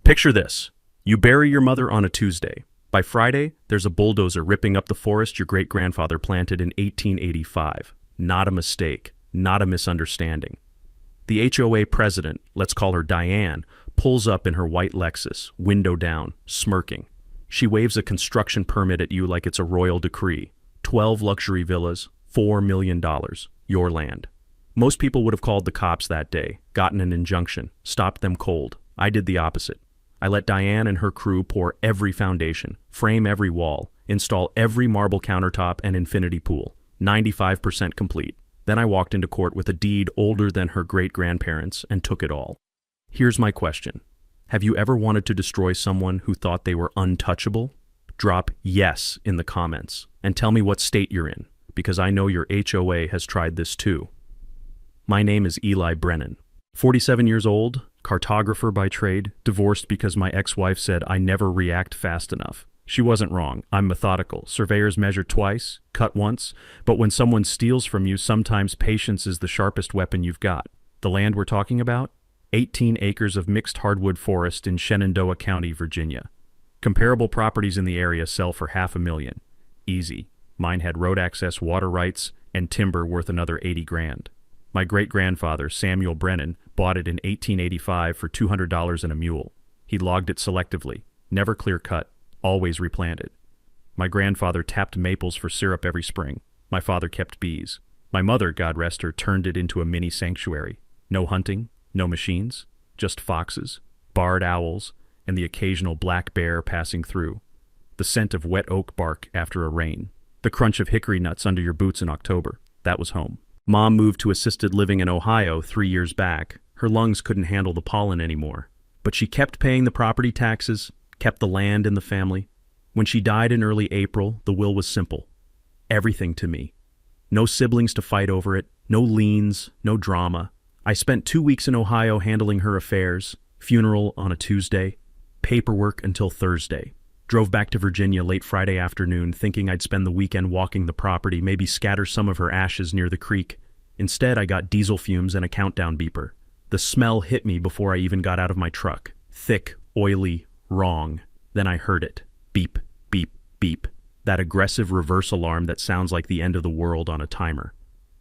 Picture this. You bury your mother on a Tuesday. By Friday, there's a bulldozer ripping up the forest your great-grandfather planted in 1885. Not a mistake, not a misunderstanding. The HOA president, let's call her Diane, pulls up in her white Lexus, window down, smirking. She waves a construction permit at you like it's a royal decree. 12 luxury villas, $4 million, your land. Most people would have called the cops that day, gotten an injunction, stopped them cold. I did the opposite. I let Diane and her crew pour every foundation, frame every wall, install every marble countertop and infinity pool, 95% complete. Then I walked into court with a deed older than her great-grandparents and took it all. Here's my question. Have you ever wanted to destroy someone who thought they were untouchable? Drop yes in the comments and tell me what state you're in, because I know your HOA has tried this too. My name is Eli Brennan. 47 years old, cartographer by trade, divorced because my ex-wife said I never react fast enough. She wasn't wrong. I'm methodical. Surveyors measure twice, cut once, but when someone steals from you, sometimes patience is the sharpest weapon you've got. The land we're talking about? 18 acres of mixed hardwood forest in Shenandoah County, Virginia. Comparable properties in the area sell for $500,000. Easy. Mine had road access, water rights, and timber worth another 80 grand. My great-grandfather, Samuel Brennan, bought it in 1885 for $200 and a mule. He logged it selectively, never clear-cut, always replanted. My grandfather tapped maples for syrup every spring. My father kept bees. My mother, God rest her, turned it into a mini sanctuary. No hunting, no machines, just foxes, barred owls, and the occasional black bear passing through. The scent of wet oak bark after a rain. The crunch of hickory nuts under your boots in October. That was home. Mom moved to assisted living in Ohio 3 years back. Her lungs couldn't handle the pollen anymore. But she kept paying the property taxes, kept the land in the family. When she died in early April, the will was simple. Everything to me. No siblings to fight over it, no liens, no drama. I spent 2 weeks in Ohio handling her affairs, funeral on a Tuesday, paperwork until Thursday. Drove back to Virginia late Friday afternoon, thinking I'd spend the weekend walking the property, maybe scatter some of her ashes near the creek. Instead, I got diesel fumes and a countdown beeper. The smell hit me before I even got out of my truck. Thick, oily, wrong. Then I heard it. Beep, beep, beep. That aggressive reverse alarm that sounds like the end of the world on a timer.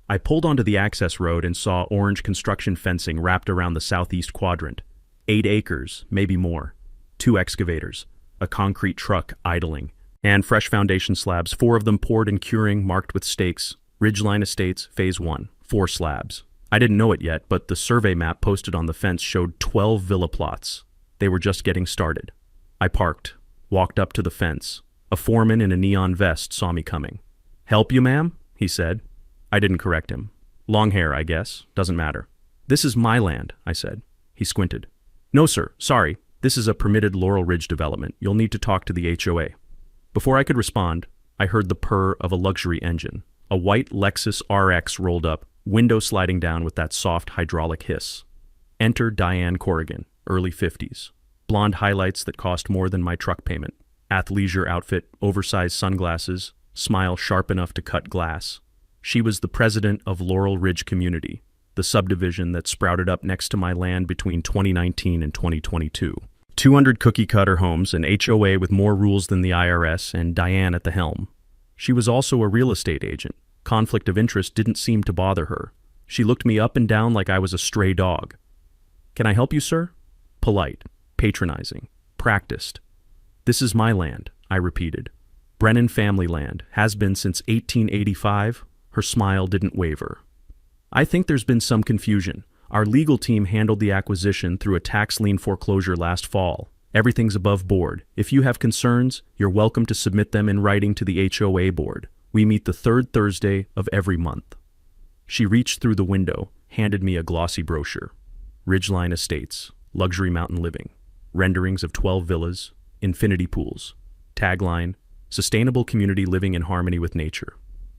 I pulled onto the access road and saw orange construction fencing wrapped around the southeast quadrant. 8 acres, maybe more. 2 excavators. A concrete truck idling, and fresh foundation slabs, 4 of them poured and curing, marked with stakes. Ridgeline Estates, Phase 1, 4 slabs. I didn't know it yet, but the survey map posted on the fence showed 12 villa plots. They were just getting started. I parked, walked up to the fence. A foreman in a neon vest saw me coming. "Help you, ma'am?" he said. I didn't correct him. "Long hair, I guess. Doesn't matter." "This is my land," I said. He squinted. "No, sir. Sorry. This is a permitted Laurel Ridge development. You'll need to talk to the HOA. Before I could respond, I heard the purr of a luxury engine. A white Lexus RX rolled up, window sliding down with that soft hydraulic hiss. Enter Diane Corrigan, early 50s. Blonde highlights that cost more than my truck payment. Athleisure outfit, oversized sunglasses, smile sharp enough to cut glass. She was the president of Laurel Ridge Community, the subdivision that sprouted up next to my land between 2019 and 2022. 200 cookie-cutter homes, an HOA with more rules than the IRS, and Diane at the helm. She was also a real estate agent. Conflict of interest didn't seem to bother her. She looked me up and down like I was a stray dog. "Can I help you, sir?" Polite, patronizing, practiced. "This is my land," I repeated. "Brennan family land, has been since 1885. Her smile didn't waver. "I think there's been some confusion. Our legal team handled the acquisition through a tax lien foreclosure last fall. Everything's above board. If you have concerns, you're welcome to submit them in writing to the HOA board. We meet the 3rd Thursday of every month." She reached through the window, handed me a glossy brochure. Ridgeline Estates, luxury mountain living, renderings of 12 villas, infinity pools. Tagline, sustainable community living in harmony with nature.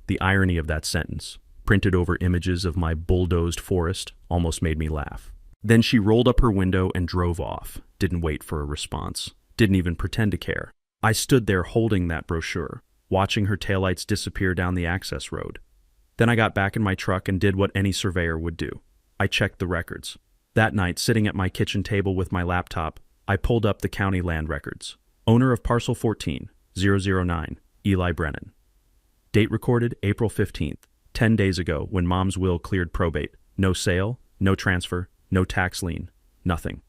The irony of that sentence, printed over images of my bulldozed forest, almost made me laugh. Then she rolled up her window and drove off, didn't wait for a response, didn't even pretend to care. I stood there holding that brochure, watching her taillights disappear down the access road. Then I got back in my truck and did what any surveyor would do. I checked the records. That night, sitting at my kitchen table with my laptop, I pulled up the county land records. Owner of parcel 14-009, Eli Brennan. Date recorded April 15th, 10 days ago when Mom's will cleared probate. No sale, no transfer, no tax lien, nothing.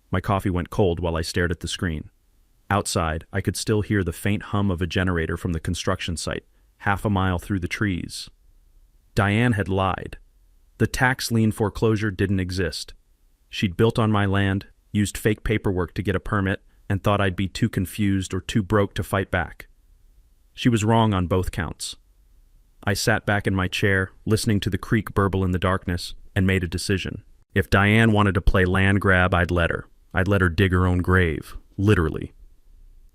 My coffee went cold while I stared at the screen. Outside, I could still hear the faint hum of a generator from the construction site, half a mile through the trees. Diane had lied. The tax lien foreclosure didn't exist. She'd built on my land, used fake paperwork to get a permit, and thought I'd be too confused or too broke to fight back. She was wrong on both counts. I sat back in my chair, listening to the creek burble in the darkness, and made a decision. If Diane wanted to play land grab, I'd let her. I'd let her dig her own grave, literally.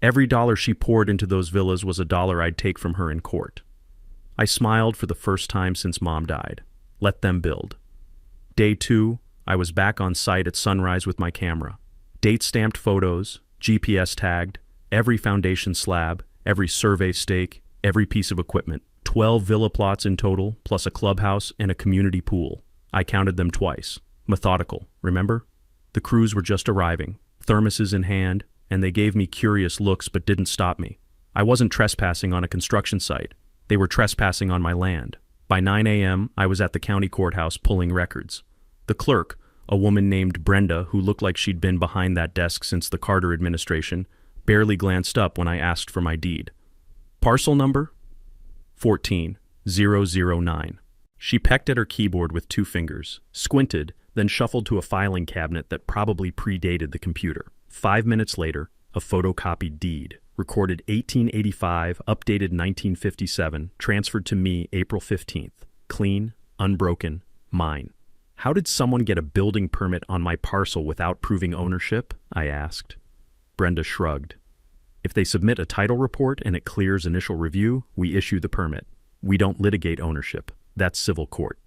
Every dollar she poured into those villas was a dollar I'd take from her in court. I smiled for the first time since Mom died. Let them build. Day 2, I was back on site at sunrise with my camera. Date-stamped photos, GPS tagged, every foundation slab, every survey stake, every piece of equipment. 12 villa plots in total, plus a clubhouse and a community pool. I counted them twice. Methodical, remember? The crews were just arriving, thermoses in hand, and they gave me curious looks but didn't stop me. I wasn't trespassing on a construction site. They were trespassing on my land. By 9 a.m., I was at the county courthouse pulling records. The clerk, a woman named Brenda who looked like she'd been behind that desk since the Carter administration, barely glanced up when I asked for my deed. Parcel number? 14-009. She pecked at her keyboard with 2 fingers, squinted, then shuffled to a filing cabinet that probably predated the computer. 5 minutes later, a photocopied deed, recorded 1885, updated 1957, transferred to me April 15th. Clean, unbroken, mine. How did someone get a building permit on my parcel without proving ownership? I asked. Brenda shrugged. If they submit a title report and it clears initial review, we issue the permit. We don't litigate ownership. That's civil court.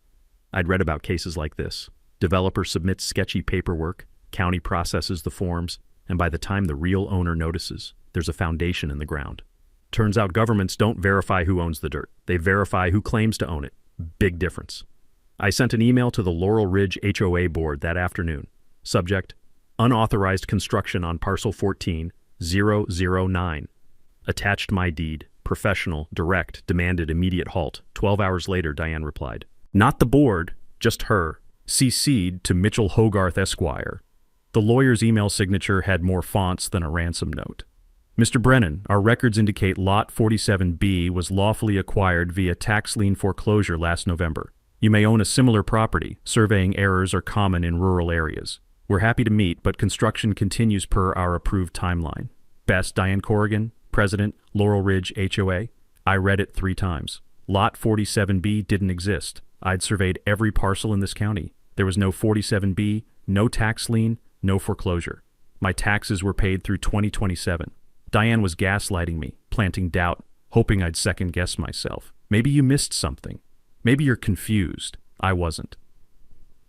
I'd read about cases like this. Developer submits sketchy paperwork, county processes the forms, and by the time the real owner notices, there's a foundation in the ground. Turns out governments don't verify who owns the dirt. They verify who claims to own it. Big difference. I sent an email to the Laurel Ridge HOA board that afternoon. Subject: unauthorized construction on parcel 14-009. Attached my deed. Professional, direct, demanded immediate halt. 12 hours later, Diane replied. Not the board, just her. CC'd to Mitchell Hogarth Esquire. The lawyer's email signature had more fonts than a ransom note. Mr. Brennan, our records indicate Lot 47B was lawfully acquired via tax lien foreclosure last November. You may own a similar property. Surveying errors are common in rural areas. We're happy to meet, but construction continues per our approved timeline. Best, Diane Corrigan, President, Laurel Ridge HOA. I read it 3 times. Lot 47B didn't exist. I'd surveyed every parcel in this county. There was no 47B, no tax lien, no foreclosure. My taxes were paid through 2027. Diane was gaslighting me, planting doubt, hoping I'd second-guess myself. Maybe you missed something. Maybe you're confused. I wasn't.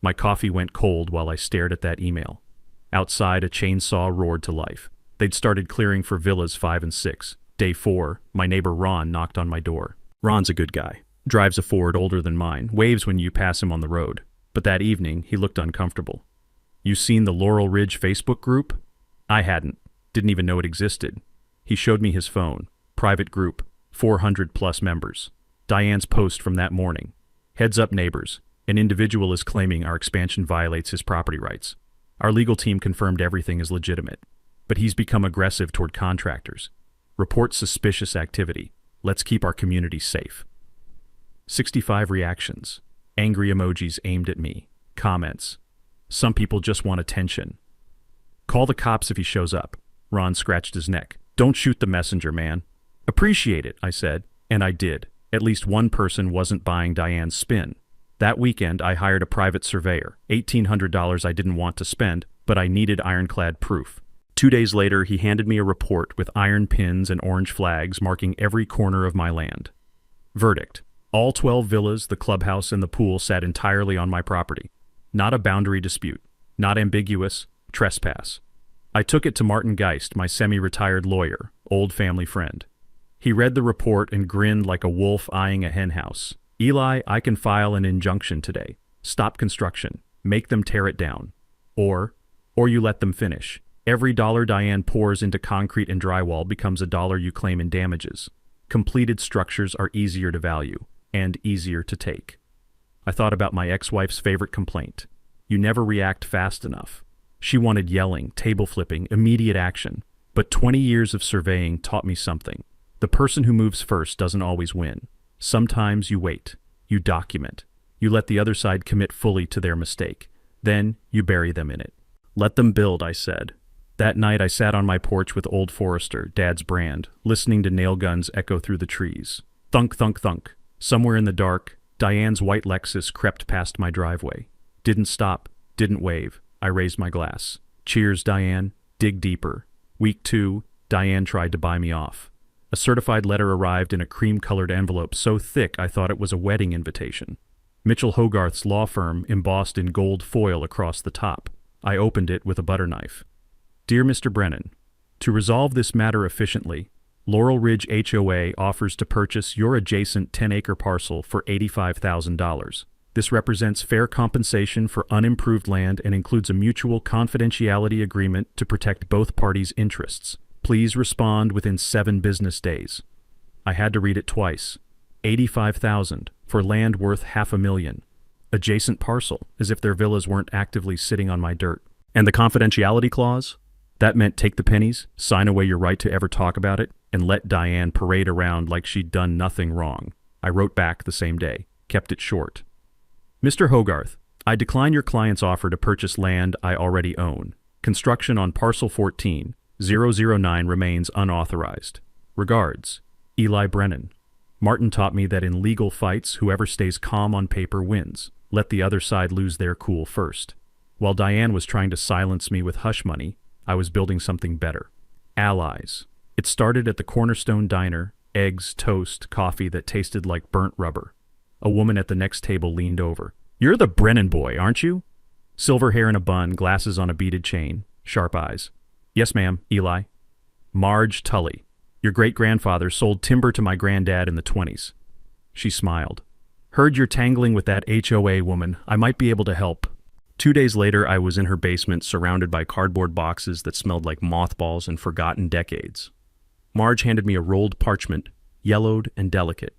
My coffee went cold while I stared at that email. Outside, a chainsaw roared to life. They'd started clearing for villas 5 and 6. Day 4, my neighbor Ron knocked on my door. Ron's a good guy. Drives a Ford older than mine, waves when you pass him on the road. But that evening, he looked uncomfortable. You seen the Laurel Ridge Facebook group? I hadn't. Didn't even know it existed. He showed me his phone. Private group. 400 plus members. Diane's post from that morning. Heads up, neighbors. An individual is claiming our expansion violates his property rights. Our legal team confirmed everything is legitimate. But he's become aggressive toward contractors. Report suspicious activity. Let's keep our community safe. 65 reactions. Angry emojis aimed at me. Comments. Some people just want attention. Call the cops if he shows up. Ron scratched his neck. Don't shoot the messenger, man. Appreciate it, I said. And I did. At least one person wasn't buying Diane's spin. That weekend, I hired a private surveyor. $1,800 I didn't want to spend, but I needed ironclad proof. 2 days later, he handed me a report with iron pins and orange flags marking every corner of my land. Verdict. All 12 villas, the clubhouse, and the pool sat entirely on my property. Not a boundary dispute. Not ambiguous. Trespass. I took it to Martin Geist, my semi-retired lawyer, old family friend. He read the report and grinned like a wolf eyeing a henhouse. Eli, I can file an injunction today. Stop construction. Make them tear it down. Or you let them finish. Every dollar Diane pours into concrete and drywall becomes a dollar you claim in damages. Completed structures are easier to value and easier to take. I thought about my ex-wife's favorite complaint. You never react fast enough. She wanted yelling, table flipping, immediate action. But 20 years of surveying taught me something. The person who moves first doesn't always win. Sometimes you wait. You document. You let the other side commit fully to their mistake. Then you bury them in it. Let them build, I said. That night I sat on my porch with Old Forester, Dad's brand, listening to nail guns echo through the trees. Thunk, thunk, thunk. Somewhere in the dark, Diane's white Lexus crept past my driveway. Didn't stop, didn't wave. I raised my glass. Cheers, Diane. Dig deeper. Week 2, Diane tried to buy me off. A certified letter arrived in a cream-colored envelope so thick I thought it was a wedding invitation. Mitchell Hogarth's law firm embossed in gold foil across the top. I opened it with a butter knife. Dear Mr. Brennan, to resolve this matter efficiently, Laurel Ridge HOA offers to purchase your adjacent 10-acre parcel for $85,000. This represents fair compensation for unimproved land and includes a mutual confidentiality agreement to protect both parties' interests. Please respond within 7 business days. I had to read it twice. $85,000 for land worth $500,000. Adjacent parcel, as if their villas weren't actively sitting on my dirt. And the confidentiality clause? That meant take the pennies, sign away your right to ever talk about it, and let Diane parade around like she'd done nothing wrong. I wrote back the same day, kept it short. Mr. Hogarth, I decline your client's offer to purchase land I already own. Construction on parcel 14-009 remains unauthorized. Regards, Eli Brennan. Martin taught me that in legal fights, whoever stays calm on paper wins. Let the other side lose their cool first. While Diane was trying to silence me with hush money, I was building something better. Allies. It started at the Cornerstone Diner, eggs, toast, coffee that tasted like burnt rubber. A woman at the next table leaned over. You're the Brennan boy, aren't you? Silver hair in a bun, glasses on a beaded chain, sharp eyes. Yes, ma'am, Eli. Marge Tully. Your great-grandfather sold timber to my granddad in the 20s. She smiled. Heard you're tangling with that HOA woman. I might be able to help. 2 days later, I was in her basement surrounded by cardboard boxes that smelled like mothballs and forgotten decades. Marge handed me a rolled parchment, yellowed and delicate.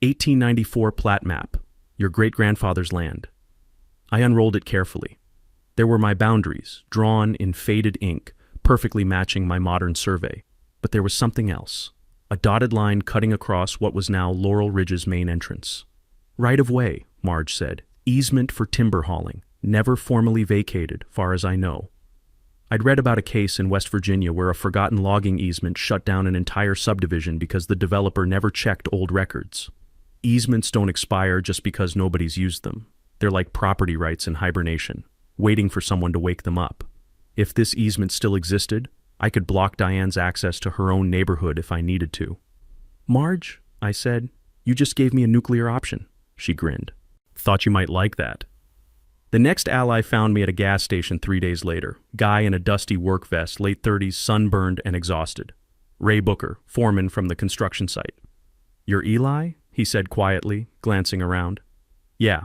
1894 plat map, your great-grandfather's land. I unrolled it carefully. There were my boundaries, drawn in faded ink, perfectly matching my modern survey. But there was something else, a dotted line cutting across what was now Laurel Ridge's main entrance. Right of way, Marge said, easement for timber hauling. Never formally vacated, far as I know. I'd read about a case in West Virginia where a forgotten logging easement shut down an entire subdivision because the developer never checked old records. Easements don't expire just because nobody's used them. They're like property rights in hibernation, waiting for someone to wake them up. If this easement still existed, I could block Diane's access to her own neighborhood if I needed to. Marge, I said, you just gave me a nuclear option. She grinned. Thought you might like that. The next ally found me at a gas station 3 days later. Guy in a dusty work vest, late 30s, sunburned and exhausted. Ray Booker, foreman from the construction site. You're Eli? He said quietly, glancing around. Yeah.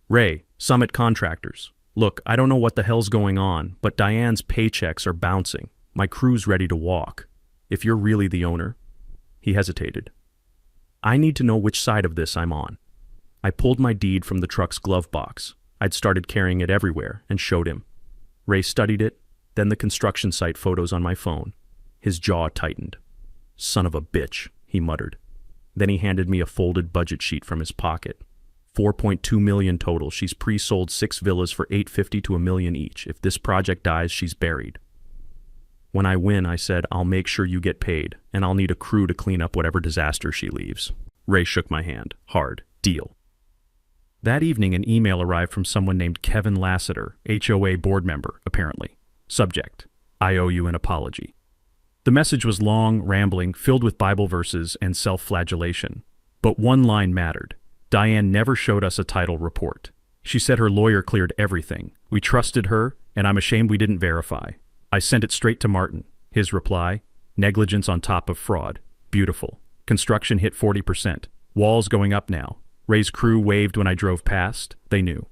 Ray, Summit Contractors. Look, I don't know what the hell's going on, but Diane's paychecks are bouncing. My crew's ready to walk. If you're really the owner. He hesitated. I need to know which side of this I'm on. I pulled my deed from the truck's glove box. I'd started carrying it everywhere and showed him. Ray studied it, then the construction site photos on my phone. His jaw tightened. Son of a bitch, he muttered. Then he handed me a folded budget sheet from his pocket. $4.2 million total. She's pre-sold 6 villas for $850 to $1 million each. If this project dies, she's buried. When I win, I said, I'll make sure you get paid, and I'll need a crew to clean up whatever disaster she leaves. Ray shook my hand. Hard. Deal. That evening, an email arrived from someone named Kevin Lassiter, HOA board member, apparently. Subject: I owe you an apology. The message was long, rambling, filled with Bible verses and self-flagellation. But one line mattered. Diane never showed us a title report. She said her lawyer cleared everything. We trusted her, and I'm ashamed we didn't verify. I sent it straight to Martin. His reply: negligence on top of fraud. Beautiful. Construction hit 40%. Walls going up now. Ray's crew waved when I drove past. They knew.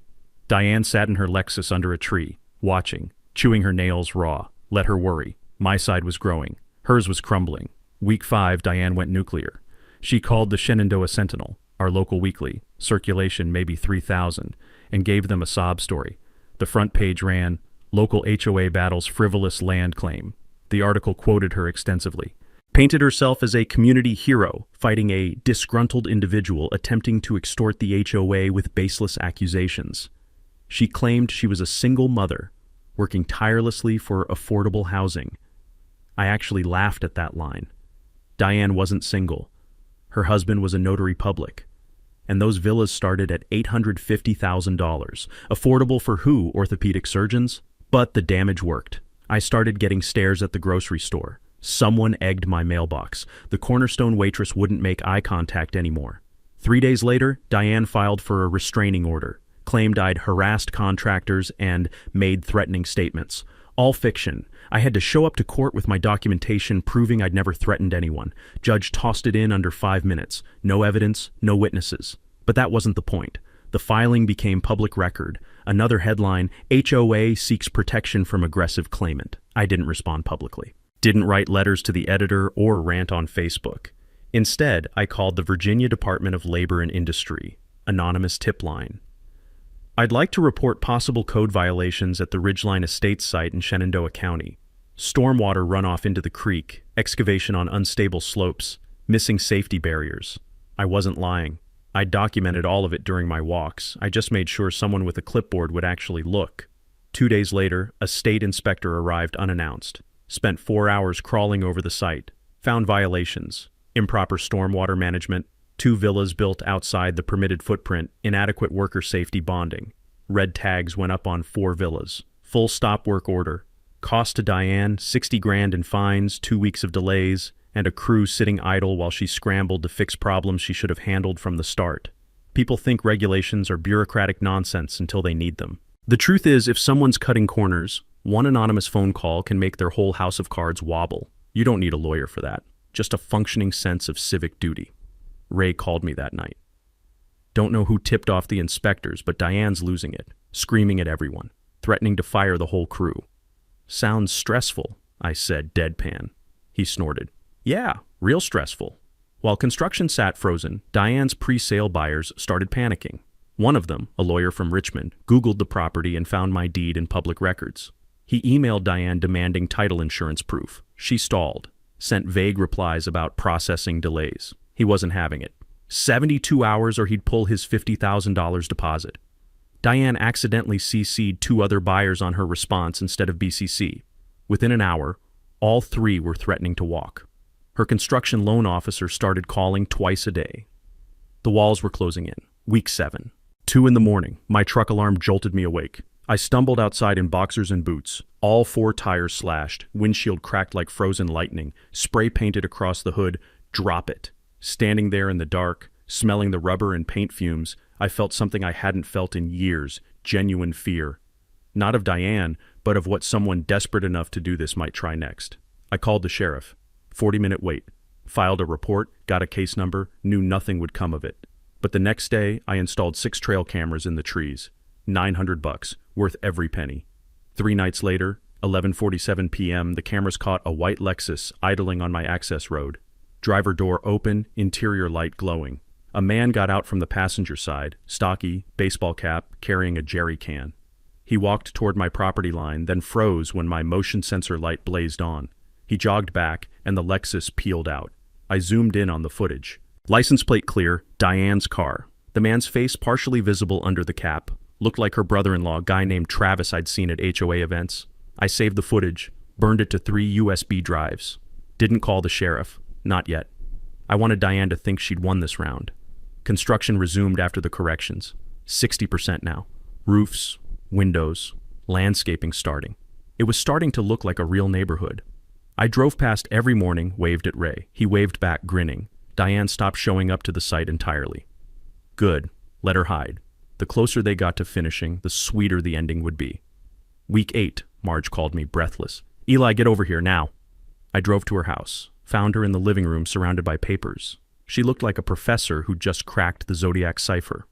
Diane sat in her Lexus under a tree, watching, chewing her nails raw, Let her worry. My side was growing. Hers was crumbling. Week 5, Diane went nuclear. She called the Shenandoah Sentinel, our local weekly, circulation maybe 3,000, and gave them a sob story. The front page ran, "Local HOA battles frivolous land claim." The article quoted her extensively. Painted herself as a community hero, fighting a disgruntled individual attempting to extort the HOA with baseless accusations. She claimed she was a single mother, working tirelessly for affordable housing. I actually laughed at that line. Diane wasn't single. Her husband was a notary public. And those villas started at $850,000. Affordable for who, orthopedic surgeons? But the damage worked. I started getting stares at the grocery store. Someone egged my mailbox. The Cornerstone waitress wouldn't make eye contact anymore. 3 days later, Diane filed for a restraining order, claimed I'd harassed contractors and made threatening statements. All fiction. I had to show up to court with my documentation proving I'd never threatened anyone. Judge tossed it in under 5 minutes. No evidence, no witnesses. But that wasn't the point. The filing became public record. Another headline, HOA seeks protection from aggressive claimant. I didn't respond publicly. Didn't write letters to the editor or rant on Facebook. Instead, I called the Virginia Department of Labor and Industry, anonymous tip line. I'd like to report possible code violations at the Ridgeline Estates site in Shenandoah County. Stormwater runoff into the creek, excavation on unstable slopes, missing safety barriers. I wasn't lying. I documented all of it during my walks. I just made sure someone with a clipboard would actually look. 2 days later, a state inspector arrived unannounced. Spent 4 hours crawling over the site. Found violations. Improper stormwater management. 2 villas built outside the permitted footprint. Inadequate worker safety bonding. Red tags went up on 4 villas. Full stop work order. Cost to Diane, $60,000 in fines, 2 weeks of delays, and a crew sitting idle while she scrambled to fix problems she should have handled from the start. People think regulations are bureaucratic nonsense until they need them. The truth is, if someone's cutting corners, one anonymous phone call can make their whole house of cards wobble. You don't need a lawyer for that. Just a functioning sense of civic duty. Ray called me that night. Don't know who tipped off the inspectors, but Diane's losing it, screaming at everyone, threatening to fire the whole crew. Sounds stressful, I said, deadpan. He snorted. Yeah, real stressful. While construction sat frozen, Diane's pre-sale buyers started panicking. One of them, a lawyer from Richmond, Googled the property and found my deed in public records. He emailed Diane demanding title insurance proof. She stalled, sent vague replies about processing delays. He wasn't having it. 72 hours or he'd pull his $50,000 deposit. Diane accidentally CC'd 2 other buyers on her response instead of BCC. Within an hour, all 3 were threatening to walk. Her construction loan officer started calling twice a day. The walls were closing in. Week 7. 2 in the morning, my truck alarm jolted me awake. I stumbled outside in boxers and boots, all 4 tires slashed, windshield cracked like frozen lightning, spray painted across the hood, drop it. Standing there in the dark, smelling the rubber and paint fumes, I felt something I hadn't felt in years, genuine fear. Not of Diane, but of what someone desperate enough to do this might try next. I called the sheriff. 40-minute wait. Filed a report, got a case number, knew nothing would come of it. But the next day, I installed 6 trail cameras in the trees. $900, worth every penny. 3 nights later, 11:47 p.m., the cameras caught a white Lexus idling on my access road. Driver door open, interior light glowing. A man got out from the passenger side, stocky, baseball cap, carrying a jerry can. He walked toward my property line, then froze when my motion sensor light blazed on. He jogged back, and the Lexus peeled out. I zoomed in on the footage. License plate clear, Diane's car. The man's face partially visible under the cap. Looked like her brother-in-law, a guy named Travis I'd seen at HOA events. I saved the footage, burned it to 3 USB drives. Didn't call the sheriff. Not yet. I wanted Diane to think she'd won this round. Construction resumed after the corrections. 60% now. Roofs, windows, landscaping starting. It was starting to look like a real neighborhood. I drove past every morning, waved at Ray. He waved back, grinning. Diane stopped showing up to the site entirely. Good. Let her hide. The closer they got to finishing, the sweeter the ending would be. Week 8, Marge called me, breathless. Eli, get over here, now. I drove to her house, found her in the living room surrounded by papers. She looked like a professor who'd just cracked the Zodiac cipher.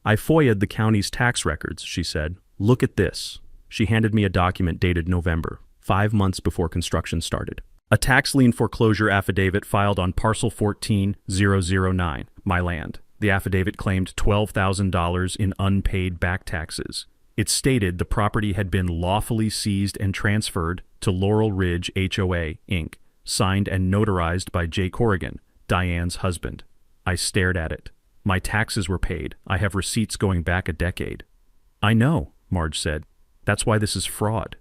I FOIA'd the county's tax records, she said. Look at this. She handed me a document dated November. 5 months before construction started. A tax lien foreclosure affidavit filed on parcel 14009, my land. The affidavit claimed $12,000 in unpaid back taxes. It stated the property had been lawfully seized and transferred to Laurel Ridge HOA, Inc., signed and notarized by Jay Corrigan, Diane's husband. I stared at it. My taxes were paid. I have receipts going back a decade. I know, Marge said. That's why this is fraud.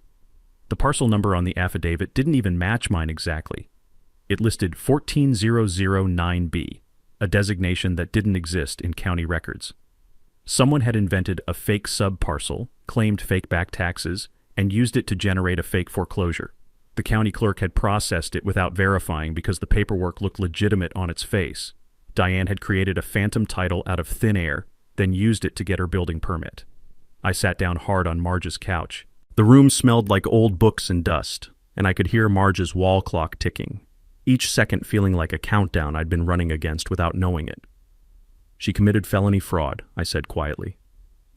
The parcel number on the affidavit didn't even match mine exactly. It listed 14009B, a designation that didn't exist in county records. Someone had invented a fake subparcel, claimed fake back taxes, and used it to generate a fake foreclosure. The county clerk had processed it without verifying because the paperwork looked legitimate on its face. Diane had created a phantom title out of thin air, then used it to get her building permit. I sat down hard on Marge's couch. The room smelled like old books and dust, and I could hear Marge's wall clock ticking, each second feeling like a countdown I'd been running against without knowing it. She committed felony fraud, I said quietly.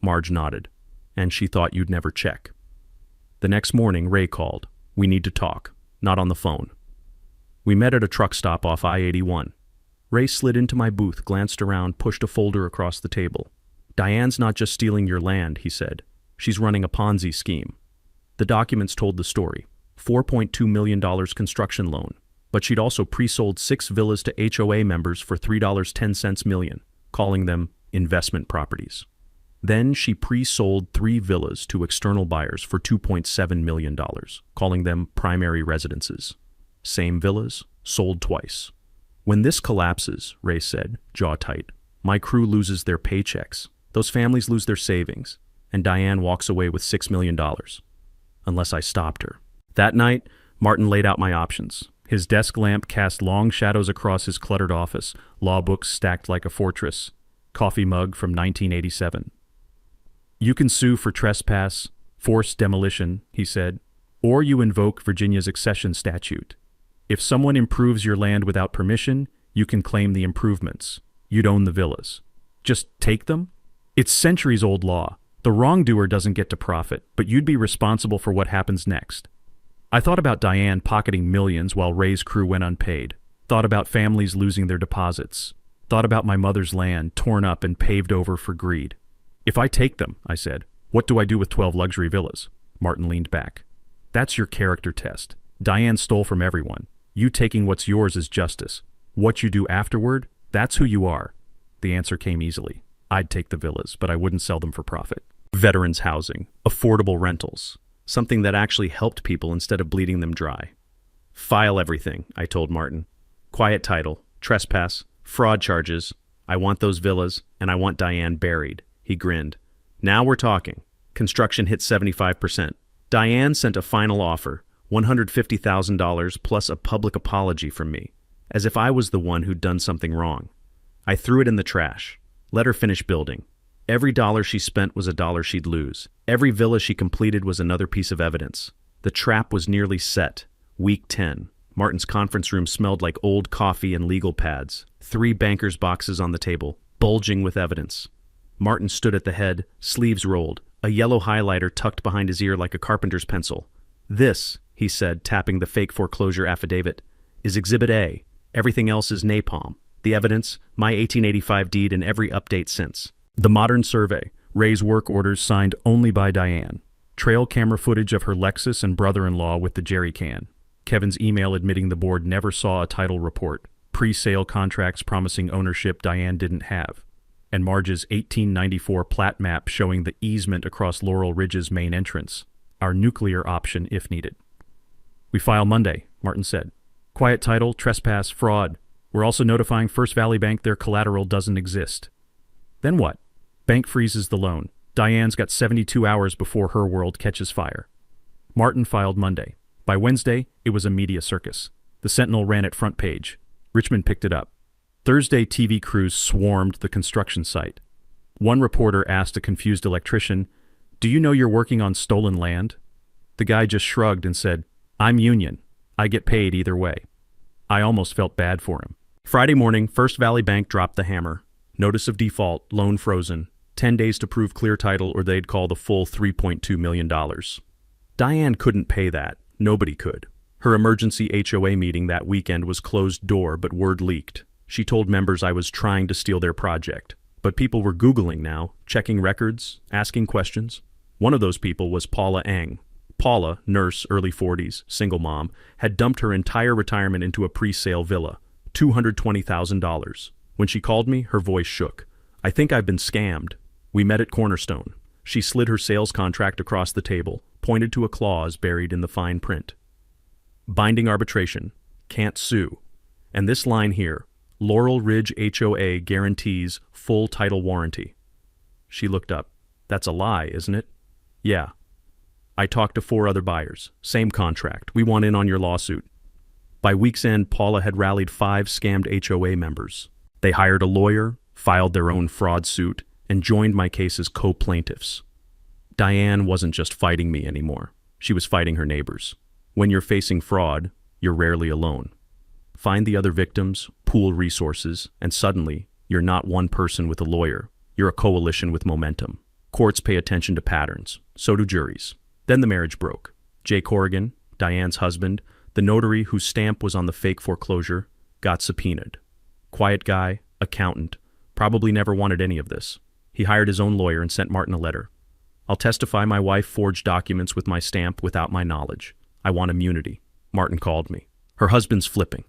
Marge nodded, and she thought you'd never check. The next morning, Ray called. We need to talk, not on the phone. We met at a truck stop off I-81. Ray slid into my booth, glanced around, pushed a folder across the table. Diane's not just stealing your land, he said. She's running a Ponzi scheme. The documents told the story. $4.2 million construction loan. But she'd also pre-sold 6 villas to HOA members for $3.10 million, calling them investment properties. Then she pre-sold 3 villas to external buyers for $2.7 million, calling them primary residences. Same villas, sold twice. When this collapses, Ray said, jaw tight, my crew loses their paychecks. Those families lose their savings, and Diane walks away with $6 million. Unless I stopped her. That night, Martin laid out my options. His desk lamp cast long shadows across his cluttered office, law books stacked like a fortress, coffee mug from 1987. You can sue for trespass, forced demolition, he said, or you invoke Virginia's accession statute. If someone improves your land without permission, you can claim the improvements. You'd own the villas. Just take them? It's centuries-old law. The wrongdoer doesn't get to profit, but you'd be responsible for what happens next. I thought about Diane pocketing millions while Ray's crew went unpaid. Thought about families losing their deposits. Thought about my mother's land torn up and paved over for greed. If I take them, I said, what do I do with 12 luxury villas? Martin leaned back. That's your character test. Diane stole from everyone. You taking what's yours is justice. What you do afterward, that's who you are. The answer came easily. I'd take the villas, but I wouldn't sell them for profit. Veterans housing, affordable rentals, something that actually helped people instead of bleeding them dry. File everything, I told Martin. Quiet title, trespass, fraud charges. I want those villas, and I want Diane buried. He grinned. Now we're talking. Construction hit 75%. Diane sent a final offer, $150,000 plus a public apology from me, as if I was the one who'd done something wrong. I threw it in the trash. Let her finish building. Every dollar she spent was a dollar she'd lose. Every villa she completed was another piece of evidence. The trap was nearly set. Week 10. Martin's conference room smelled like old coffee and legal pads. 3 bankers' boxes on the table, bulging with evidence. Martin stood at the head, sleeves rolled, a yellow highlighter tucked behind his ear like a carpenter's pencil. This, he said, tapping the fake foreclosure affidavit, is Exhibit A. Everything else is napalm. The evidence, my 1885 deed and every update since. The modern survey, Ray's work orders signed only by Diane. Trail camera footage of her Lexus and brother-in-law with the jerry can. Kevin's email admitting the board never saw a title report. Pre-sale contracts promising ownership Diane didn't have. And Marge's 1894 plat map showing the easement across Laurel Ridge's main entrance. Our nuclear option if needed. We file Monday, Martin said. Quiet title, trespass, fraud. We're also notifying First Valley Bank their collateral doesn't exist. Then what? Bank freezes the loan. Diane's got 72 hours before her world catches fire. Martin filed Monday. By Wednesday, it was a media circus. The Sentinel ran it front page. Richmond picked it up. Thursday, TV crews swarmed the construction site. One reporter asked a confused electrician, "Do you know you're working on stolen land?" The guy just shrugged and said, "I'm union. I get paid either way." I almost felt bad for him. Friday morning, First Valley Bank dropped the hammer. Notice of default, loan frozen. 10 days to prove clear title or they'd call the full $3.2 million. Diane couldn't pay that. Nobody could. Her emergency HOA meeting that weekend was closed door, but word leaked. She told members I was trying to steal their project. But people were Googling now, checking records, asking questions. One of those people was Paula Eng. Paula, nurse, early 40s, single mom, had dumped her entire retirement into a pre-sale villa, $220,000. When she called me, her voice shook. I think I've been scammed. We met at Cornerstone. She slid her sales contract across the table, pointed to a clause buried in the fine print. Binding arbitration. Can't sue. And this line here, Laurel Ridge HOA guarantees full title warranty. She looked up. That's a lie, isn't it? Yeah. I talked to 4 other buyers. Same contract. We want in on your lawsuit. By week's end, Paula had rallied 5 scammed HOA members. They hired a lawyer, filed their own fraud suit, and joined my case as co-plaintiffs. Diane wasn't just fighting me anymore. She was fighting her neighbors. When you're facing fraud, you're rarely alone. Find the other victims, pool resources, and suddenly, you're not one person with a lawyer. You're a coalition with momentum. Courts pay attention to patterns. So do juries. Then the marriage broke. Jay Corrigan, Diane's husband, the notary whose stamp was on the fake foreclosure, got subpoenaed. Quiet guy, accountant, probably never wanted any of this. He hired his own lawyer and sent Martin a letter. I'll testify my wife forged documents with my stamp without my knowledge. I want immunity. Martin called me. Her husband's flipping.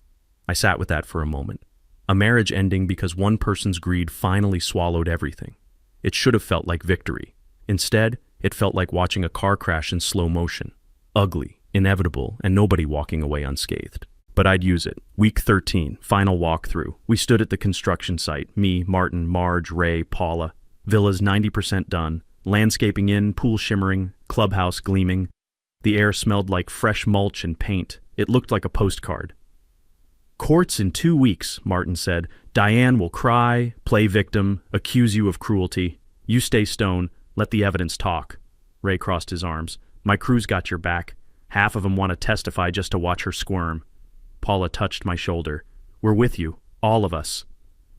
I sat with that for a moment. A marriage ending because one person's greed finally swallowed everything. It should have felt like victory. Instead, it felt like watching a car crash in slow motion. Ugly, inevitable, and nobody walking away unscathed. But I'd use it. Week 13, final walkthrough. We stood at the construction site. Me, Martin, Marge, Ray, Paula. Villas 90% done. Landscaping in, pool shimmering, clubhouse gleaming. The air smelled like fresh mulch and paint. It looked like a postcard. Courts in 2 weeks, Martin said. Diane will cry, play victim, accuse you of cruelty. You stay stone, let the evidence talk. Ray crossed his arms. My crew's got your back. Half of them want to testify just to watch her squirm. Paula touched my shoulder. We're with you, all of us.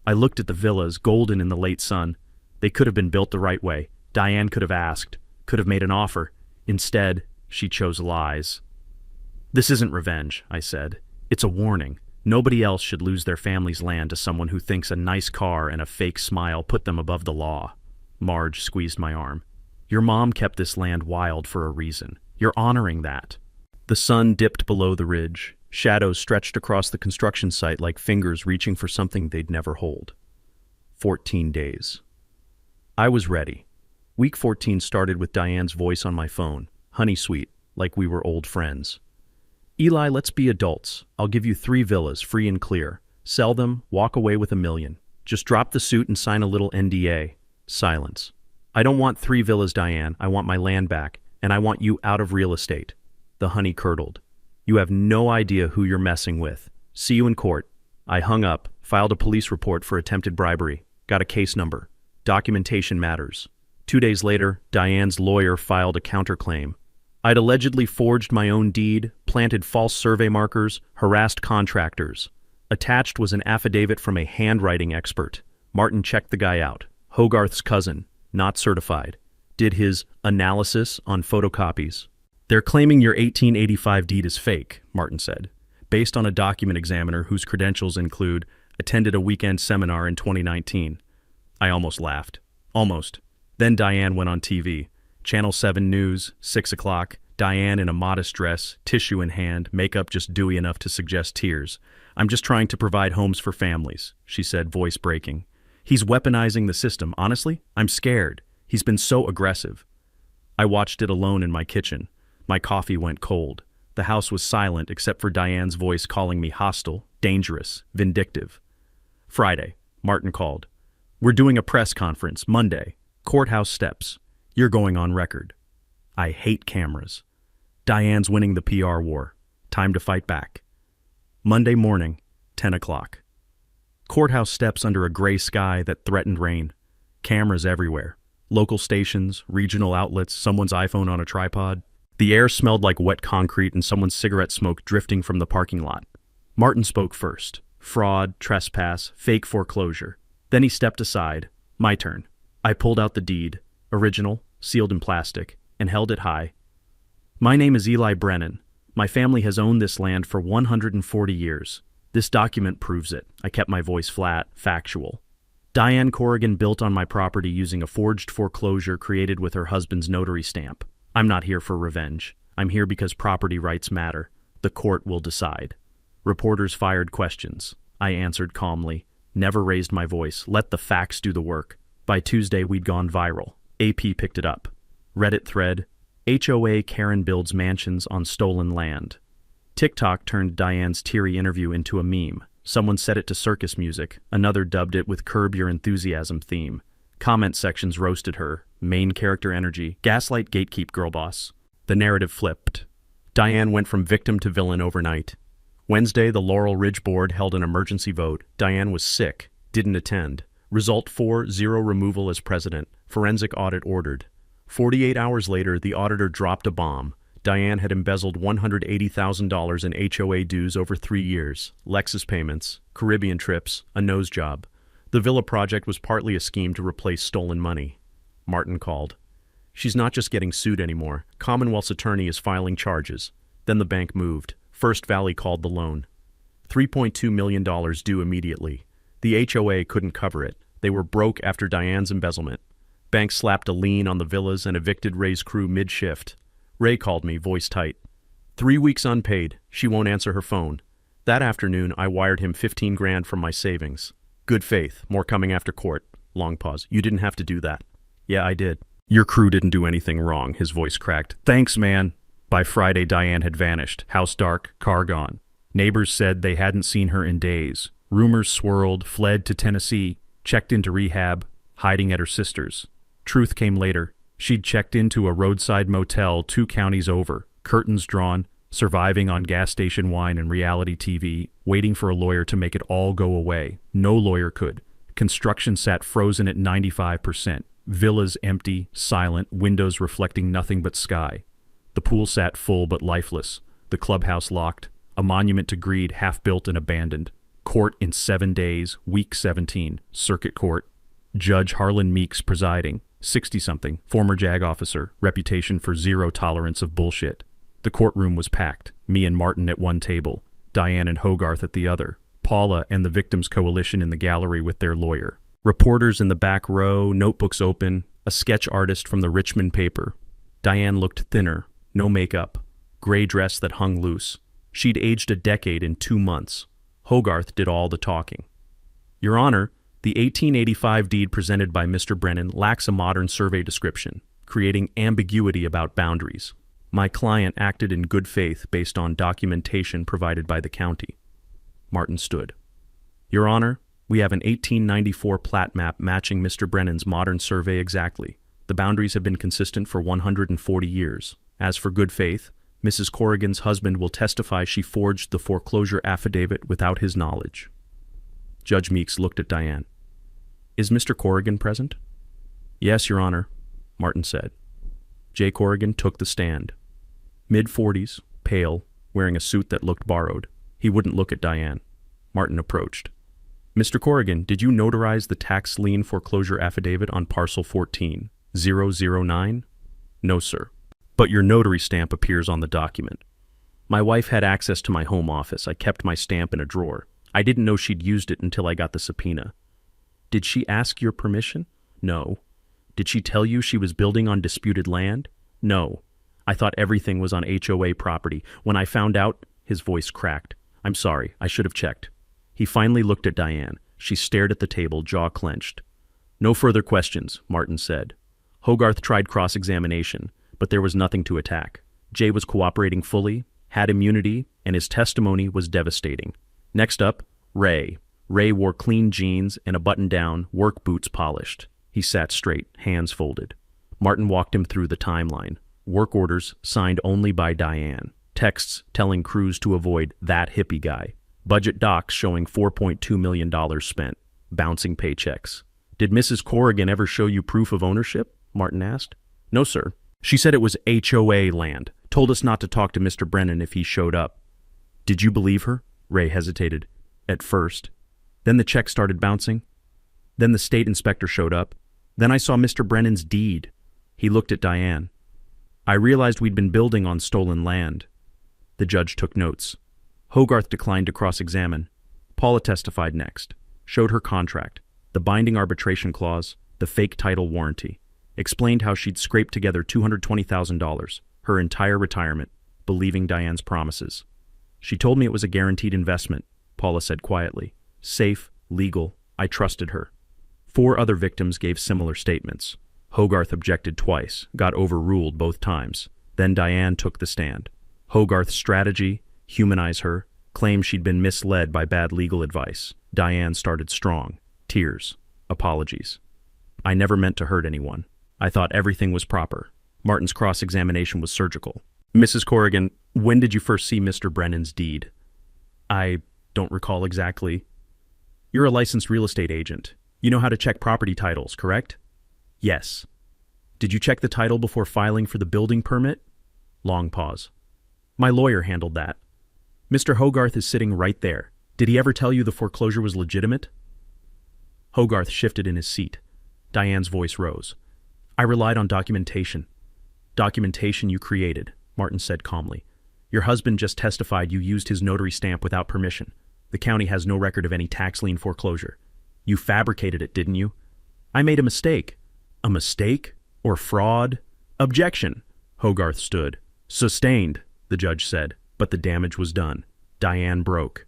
I looked at the villas, golden in the late sun. They could have been built the right way. Diane could have asked, could have made an offer. Instead, she chose lies. This isn't revenge, I said. It's a warning. Nobody else should lose their family's land to someone who thinks a nice car and a fake smile put them above the law. Marge squeezed my arm. Your mom kept this land wild for a reason. You're honoring that. The sun dipped below the ridge. Shadows stretched across the construction site like fingers reaching for something they'd never hold. 14 days. I was ready. Week 14 started with Diane's voice on my phone, honey sweet, like we were old friends. Eli, let's be adults. I'll give you 3 villas, free and clear. Sell them, walk away with $1 million. Just drop the suit and sign a little NDA. Silence. I don't want 3 villas, Diane. I want my land back, and I want you out of real estate. The honey curdled. You have no idea who you're messing with. See you in court. I hung up, filed a police report for attempted bribery, got a case number. Documentation matters. 2 days later, Diane's lawyer filed a counterclaim. I'd allegedly forged my own deed, planted false survey markers, harassed contractors. Attached was an affidavit from a handwriting expert. Martin checked the guy out. Hogarth's cousin, not certified. Did his analysis on photocopies. They're claiming your 1885 deed is fake, Martin said, based on a document examiner whose credentials include attended a weekend seminar in 2019. I almost laughed. Almost. Then Diane went on TV. Channel 7 News, 6 o'clock, Diane in a modest dress, tissue in hand, makeup just dewy enough to suggest tears. I'm just trying to provide homes for families, she said, voice breaking. He's weaponizing the system. Honestly, I'm scared. He's been so aggressive. I watched it alone in my kitchen. My coffee went cold. The house was silent except for Diane's voice calling me hostile, dangerous, vindictive. Friday, Martin called. We're doing a press conference, Monday. Courthouse steps. You're going on record. I hate cameras. Diane's winning the PR war. Time to fight back. Monday morning, 10 o'clock. Courthouse steps under a gray sky that threatened rain. Cameras everywhere. Local stations, regional outlets, someone's iPhone on a tripod. The air smelled like wet concrete and someone's cigarette smoke drifting from the parking lot. Martin spoke first. Fraud, trespass, fake foreclosure. Then he stepped aside. My turn. I pulled out the deed, original, sealed in plastic, and held it high. My name is Eli Brennan. My family has owned this land for 140 years. This document proves it. I kept my voice flat, factual. Diane Corrigan built on my property using a forged foreclosure created with her husband's notary stamp. I'm not here for revenge. I'm here because property rights matter. The court will decide. Reporters fired questions. I answered calmly. Never raised my voice. Let the facts do the work. By Tuesday, we'd gone viral. AP picked it up. Reddit thread, HOA Karen builds mansions on stolen land. TikTok turned Diane's teary interview into a meme. Someone set it to circus music. Another dubbed it with Curb Your Enthusiasm theme. Comment sections roasted her. Main character energy. Gaslight gatekeep girl boss. The narrative flipped. Diane went from victim to villain overnight. Wednesday, the Laurel Ridge Board held an emergency vote. Diane was sick. Didn't attend. Result 4-0 removal as president. Forensic audit ordered. 48 hours later, the auditor dropped a bomb. Diane had embezzled $180,000 in HOA dues over 3 years, Lexus payments, Caribbean trips, a nose job. The villa project was partly a scheme to replace stolen money. Martin called. She's not just getting sued anymore. Commonwealth's attorney is filing charges. Then the bank moved. First Valley called the loan. $3.2 million due immediately. The HOA couldn't cover it. They were broke after Diane's embezzlement. Bank slapped a lien on the villas and evicted Ray's crew mid-shift. Ray called me, voice tight. 3 weeks unpaid. She won't answer her phone. That afternoon, I wired him 15 grand from my savings. Good faith. More coming after court. Long pause. You didn't have to do that. Yeah, I did. Your crew didn't do anything wrong, his voice cracked. Thanks, man. By Friday, Diane had vanished. House dark, car gone. Neighbors said they hadn't seen her in days. Rumors swirled, fled to Tennessee, checked into rehab, hiding at her sister's. Truth came later. She'd checked into a roadside motel 2 counties over, curtains drawn, surviving on gas station wine and reality TV, waiting for a lawyer to make it all go away. No lawyer could. Construction sat frozen at 95%. Villas empty, silent, windows reflecting nothing but sky. The pool sat full but lifeless. The clubhouse locked. A monument to greed half-built and abandoned. Court in 7 days, week 17. Circuit court. Judge Harlan Meeks presiding. 60-something, former JAG officer, reputation for zero tolerance of bullshit. The courtroom was packed. Me and Martin at one table. Diane and Hogarth at the other. Paula and the Victims Coalition in the gallery with their lawyer. Reporters in the back row, notebooks open, a sketch artist from the Richmond paper. Diane looked thinner, no makeup, gray dress that hung loose. She'd aged a decade in 2 months. Hogarth did all the talking. Your Honor, the 1885 deed presented by Mr. Brennan lacks a modern survey description, creating ambiguity about boundaries. My client acted in good faith based on documentation provided by the county. Martin stood. Your Honor, we have an 1894 plat map matching Mr. Brennan's modern survey exactly. The boundaries have been consistent for 140 years. As for good faith, Mrs. Corrigan's husband will testify she forged the foreclosure affidavit without his knowledge. Judge Meeks looked at Diane. Is Mr. Corrigan present? Yes, Your Honor, Martin said. J. Corrigan took the stand. Mid-40s, pale, wearing a suit that looked borrowed. He wouldn't look at Diane. Martin approached. Mr. Corrigan, did you notarize the tax lien foreclosure affidavit on parcel 14-009? No, sir. But your notary stamp appears on the document. My wife had access to my home office. I kept my stamp in a drawer. I didn't know she'd used it until I got the subpoena. Did she ask your permission? No. Did she tell you she was building on disputed land? No. I thought everything was on HOA property. When I found out, his voice cracked. I'm sorry, I should have checked. He finally looked at Diane. She stared at the table, jaw clenched. No further questions, Martin said. Hogarth tried cross-examination, but there was nothing to attack. Jay was cooperating fully, had immunity, and his testimony was devastating. Next up, Ray. Ray wore clean jeans and a button-down, work boots polished. He sat straight, hands folded. Martin walked him through the timeline. Work orders signed only by Diane. Texts telling crews to avoid that hippie guy. Budget docs showing $4.2 million spent. Bouncing paychecks. Did Mrs. Corrigan ever show you proof of ownership? Martin asked. No, sir. She said it was HOA land. Told us not to talk to Mr. Brennan if he showed up. Did you believe her? Ray hesitated. At first. Then the check started bouncing. Then the state inspector showed up. Then I saw Mr. Brennan's deed. He looked at Diane. I realized we'd been building on stolen land. The judge took notes. Hogarth declined to cross-examine. Paula testified next, showed her contract, the binding arbitration clause, the fake title warranty, explained how she'd scraped together $220,000, her entire retirement, believing Diane's promises. She told me it was a guaranteed investment, Paula said quietly. Safe, legal, I trusted her. 4 other victims gave similar statements. Hogarth objected twice, got overruled both times. Then Diane took the stand. Hogarth's strategy, humanize her, claimed she'd been misled by bad legal advice. Diane started strong. Tears. Apologies. I never meant to hurt anyone. I thought everything was proper. Martin's cross-examination was surgical. Mrs. Corrigan, when did you first see Mr. Brennan's deed? I don't recall exactly. You're a licensed real estate agent. You know how to check property titles, correct? Yes. Did you check the title before filing for the building permit? Long pause. My lawyer handled that. Mr. Hogarth is sitting right there. Did he ever tell you the foreclosure was legitimate? Hogarth shifted in his seat. Diane's voice rose. I relied on documentation. Documentation you created, Martin said calmly. Your husband just testified you used his notary stamp without permission. The county has no record of any tax lien foreclosure. You fabricated it, didn't you? I made a mistake. A mistake? Or fraud? Objection. Hogarth stood. Sustained, the judge said, but the damage was done. Diane broke.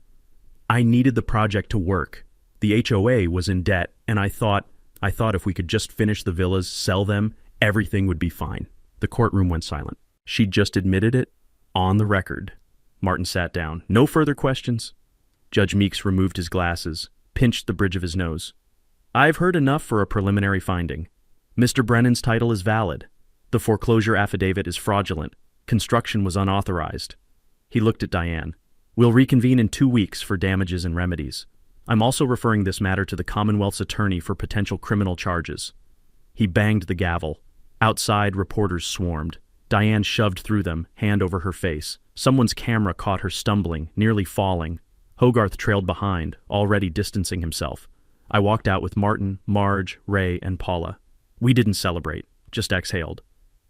I needed the project to work. The HOA was in debt, and I thought if we could just finish the villas, sell them, everything would be fine. The courtroom went silent. She'd just admitted it? On the record. Martin sat down. No further questions? Judge Meeks removed his glasses, pinched the bridge of his nose. I've heard enough for a preliminary finding. Mr. Brennan's title is valid. The foreclosure affidavit is fraudulent. Construction was unauthorized. He looked at Diane. We'll reconvene in 2 weeks for damages and remedies. I'm also referring this matter to the Commonwealth's attorney for potential criminal charges. He banged the gavel. Outside, reporters swarmed. Diane shoved through them, hand over her face. Someone's camera caught her stumbling, nearly falling. Hogarth trailed behind, already distancing himself. I walked out with Martin, Marge, Ray, and Paula. We didn't celebrate, just exhaled.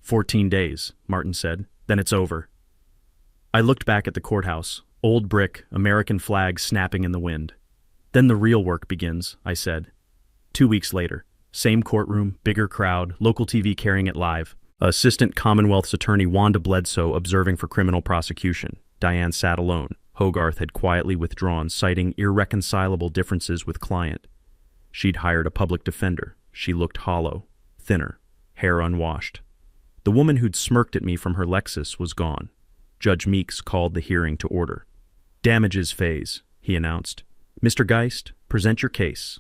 14 days, Martin said. Then it's over. I looked back at the courthouse. Old brick, American flag snapping in the wind. Then the real work begins, I said. 2 weeks later. Same courtroom, bigger crowd, local TV carrying it live. Assistant Commonwealth's attorney Wanda Bledsoe observing for criminal prosecution. Diane sat alone. Hogarth had quietly withdrawn, citing irreconcilable differences with client. She'd hired a public defender. She looked hollow, thinner, hair unwashed. The woman who'd smirked at me from her Lexus was gone. Judge Meeks called the hearing to order. Damages phase, he announced. Mr. Geist, present your case.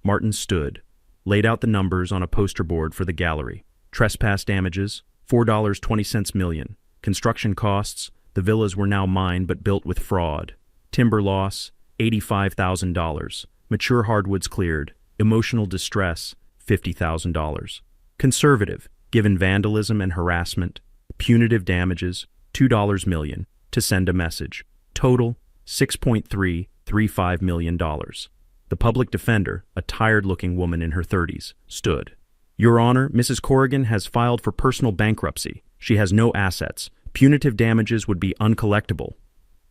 Martin stood, laid out the numbers on a poster board for the gallery. Trespass damages, $4.20 million. Construction costs, the villas were now mine but built with fraud. Timber loss, $85,000. Mature hardwoods cleared. Emotional distress, $50,000. Conservative, given vandalism and harassment. Punitive damages, $2 million, to send a message. Total, $6.335 million. The public defender, a tired-looking woman in her 30s, stood. Your Honor, Mrs. Corrigan has filed for personal bankruptcy. She has no assets. Punitive damages would be uncollectible.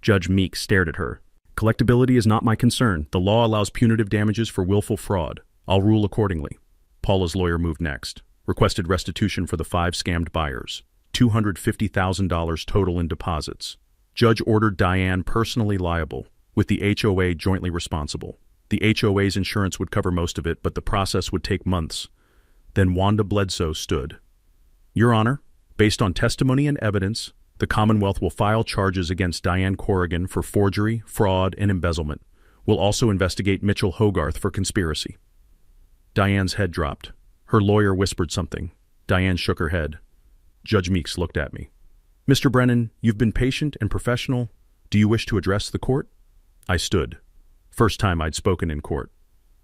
Judge Meeks stared at her. Collectability is not my concern. The law allows punitive damages for willful fraud. I'll rule accordingly. Paula's lawyer moved next. Requested restitution for the 5 scammed buyers. $250,000 total in deposits. Judge ordered Diane personally liable, with the HOA jointly responsible. The HOA's insurance would cover most of it, but the process would take months. Then Wanda Bledsoe stood. Your Honor, based on testimony and evidence, the Commonwealth will file charges against Diane Corrigan for forgery, fraud, and embezzlement. We'll also investigate Mitchell Hogarth for conspiracy. Diane's head dropped. Her lawyer whispered something. Diane shook her head. Judge Meeks looked at me. Mr. Brennan, you've been patient and professional. Do you wish to address the court? I stood. First time I'd spoken in court.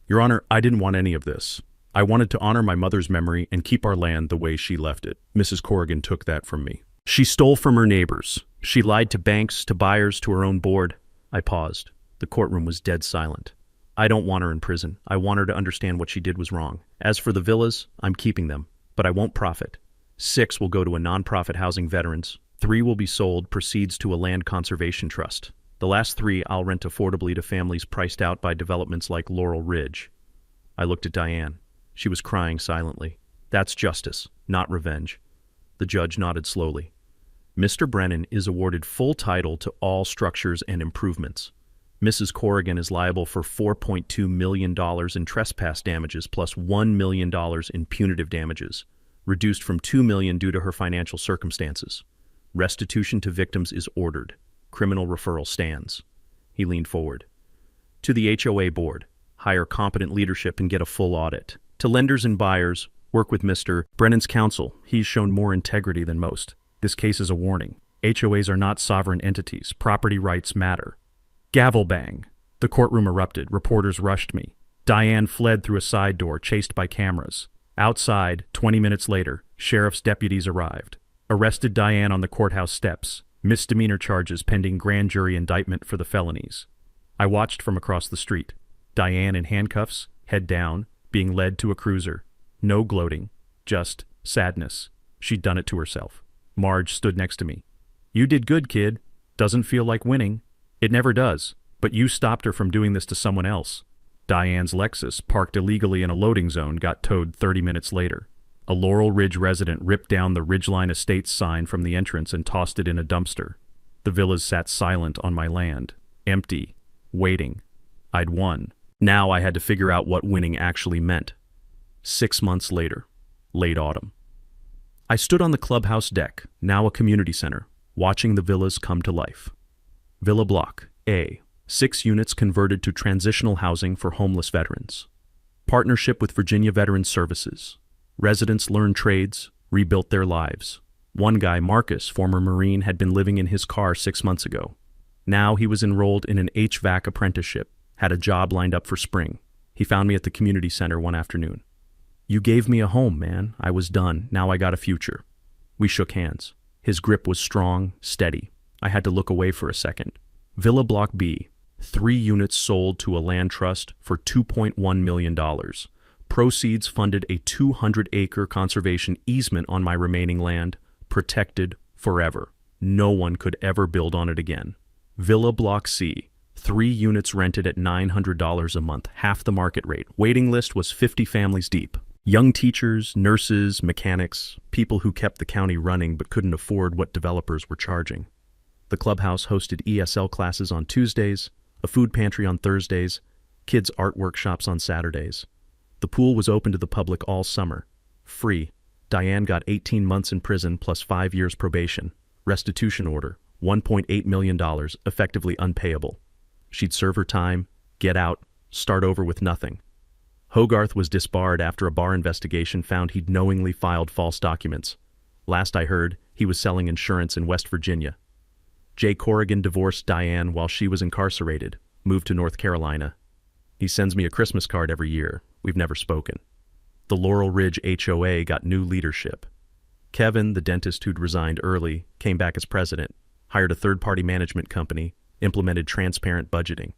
Your Honor, I didn't want any of this. I wanted to honor my mother's memory and keep our land the way she left it. Mrs. Corrigan took that from me. She stole from her neighbors. She lied to banks, to buyers, to her own board. I paused. The courtroom was dead silent. I don't want her in prison. I want her to understand what she did was wrong. As for the villas, I'm keeping them, but I won't profit. 6 will go to a nonprofit housing veterans. 3 will be sold, proceeds to a land conservation trust. The last 3 I'll rent affordably to families priced out by developments like Laurel Ridge. I looked at Diane. She was crying silently. That's justice, not revenge. The judge nodded slowly. Mr. Brennan is awarded full title to all structures and improvements. Mrs. Corrigan is liable for $4.2 million in trespass damages plus $1 million in punitive damages, reduced from $2 million due to her financial circumstances. Restitution to victims is ordered. Criminal referral stands. He leaned forward. To the HOA board, hire competent leadership and get a full audit. To lenders and buyers, work with Mr. Brennan's counsel. He's shown more integrity than most. This case is a warning. HOAs are not sovereign entities. Property rights matter. Gavel bang. The courtroom erupted. Reporters rushed me. Diane fled through a side door, chased by cameras. Outside, 20 minutes later, sheriff's deputies arrived. Arrested Diane on the courthouse steps. Misdemeanor charges pending grand jury indictment for the felonies. I watched from across the street. Diane in handcuffs, head down, being led to a cruiser. No gloating, just sadness. She'd done it to herself. Marge stood next to me. You did good, kid. Doesn't feel like winning. It never does, but you stopped her from doing this to someone else. Diane's Lexus, parked illegally in a loading zone, got towed 30 minutes later. A Laurel Ridge resident ripped down the Ridgeline Estates sign from the entrance and tossed it in a dumpster. The villas sat silent on my land, empty, waiting. I'd won. Now I had to figure out what winning actually meant. 6 months later, late autumn. I stood on the clubhouse deck, now a community center, watching the villas come to life. Villa Block A, 6 units converted to transitional housing for homeless veterans. Partnership with Virginia Veterans Services. Residents learned trades, rebuilt their lives. One guy, Marcus, former Marine, had been living in his car 6 months ago. Now he was enrolled in an HVAC apprenticeship, had a job lined up for spring. He found me at the community center one afternoon. You gave me a home, man. I was done. Now I got a future. We shook hands. His grip was strong, steady. I had to look away for a second. Villa Block B, 3 units sold to a land trust for $2.1 million. Proceeds funded a 200-acre conservation easement on my remaining land, protected forever. No one could ever build on it again. Villa Block C, 3 units rented at $900 a month, half the market rate. Waiting list was 50 families deep. Young teachers, nurses, mechanics, people who kept the county running but couldn't afford what developers were charging. The clubhouse hosted ESL classes on Tuesdays, a food pantry on Thursdays, kids' art workshops on Saturdays. The pool was open to the public all summer. Free. Diane got 18 months in prison plus 5 years probation. Restitution order, $1.8 million, effectively unpayable. She'd serve her time, get out, start over with nothing. Hogarth was disbarred after a bar investigation found he'd knowingly filed false documents. Last I heard, he was selling insurance in West Virginia. Jay Corrigan divorced Diane while she was incarcerated, moved to North Carolina. He sends me a Christmas card every year. We've never spoken. The Laurel Ridge HOA got new leadership. Kevin, the dentist who'd resigned early, came back as president, hired a third-party management company, implemented transparent budgeting.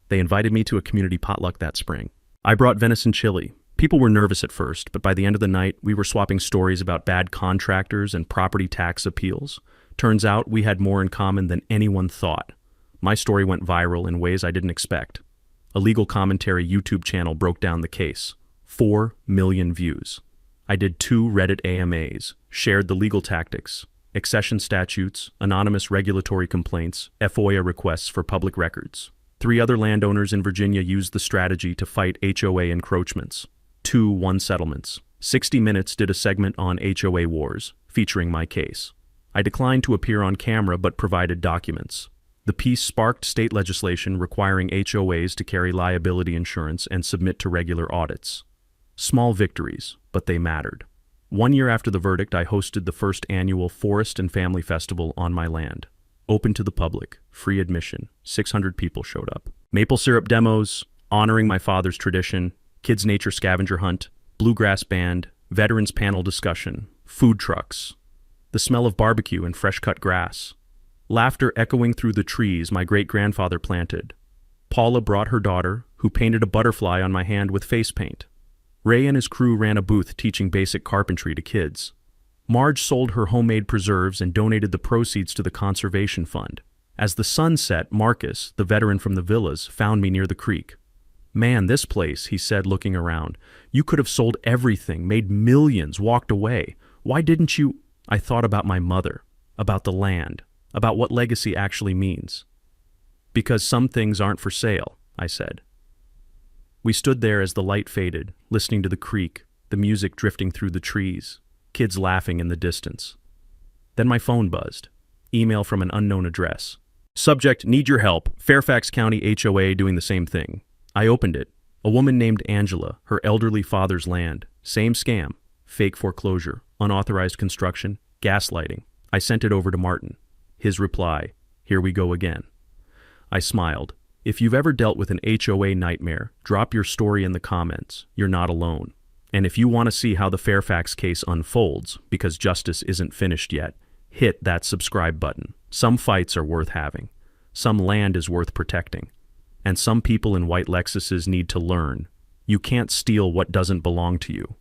They invited me to a community potluck that spring. I brought venison chili. People were nervous at first, but by the end of the night, we were swapping stories about bad contractors and property tax appeals. Turns out we had more in common than anyone thought. My story went viral in ways I didn't expect. A legal commentary YouTube channel broke down the case. 4 million views. I did 2 Reddit AMAs, shared the legal tactics, accession statutes, anonymous regulatory complaints, FOIA requests for public records. 3 other landowners in Virginia used the strategy to fight HOA encroachments. 2 won settlements. 60 Minutes did a segment on HOA wars, featuring my case. I declined to appear on camera but provided documents. The piece sparked state legislation requiring HOAs to carry liability insurance and submit to regular audits. Small victories, but they mattered. 1 year after the verdict, I hosted the first annual Forest and Family Festival on my land. Open to the public, free admission, 600 people showed up. Maple syrup demos, honoring my father's tradition, kids' nature scavenger hunt, bluegrass band, veterans panel discussion, food trucks, the smell of barbecue and fresh-cut grass, laughter echoing through the trees my great-grandfather planted. Paula brought her daughter, who painted a butterfly on my hand with face paint. Ray and his crew ran a booth teaching basic carpentry to kids. Marge sold her homemade preserves and donated the proceeds to the conservation fund. As the sun set, Marcus, the veteran from the villas, found me near the creek. "Man, this place," he said, looking around. "You could have sold everything, made millions, walked away. Why didn't you—" I thought about my mother, about the land, about what legacy actually means. "Because some things aren't for sale," I said. We stood there as the light faded, listening to the creek, the music drifting through the trees, kids laughing in the distance. Then my phone buzzed. Email from an unknown address. Subject: need your help. Fairfax County HOA doing the same thing. I opened it. A woman named Angela, her elderly father's land. Same scam. Fake foreclosure, unauthorized construction, gaslighting. I sent it over to Martin. His reply: "Here we go again." I smiled. If you've ever dealt with an HOA nightmare, drop your story in the comments. You're not alone. And if you want to see how the Fairfax case unfolds, because justice isn't finished yet, hit that subscribe button. Some fights are worth having. Some land is worth protecting. And some people in white Lexuses need to learn. You can't steal what doesn't belong to you.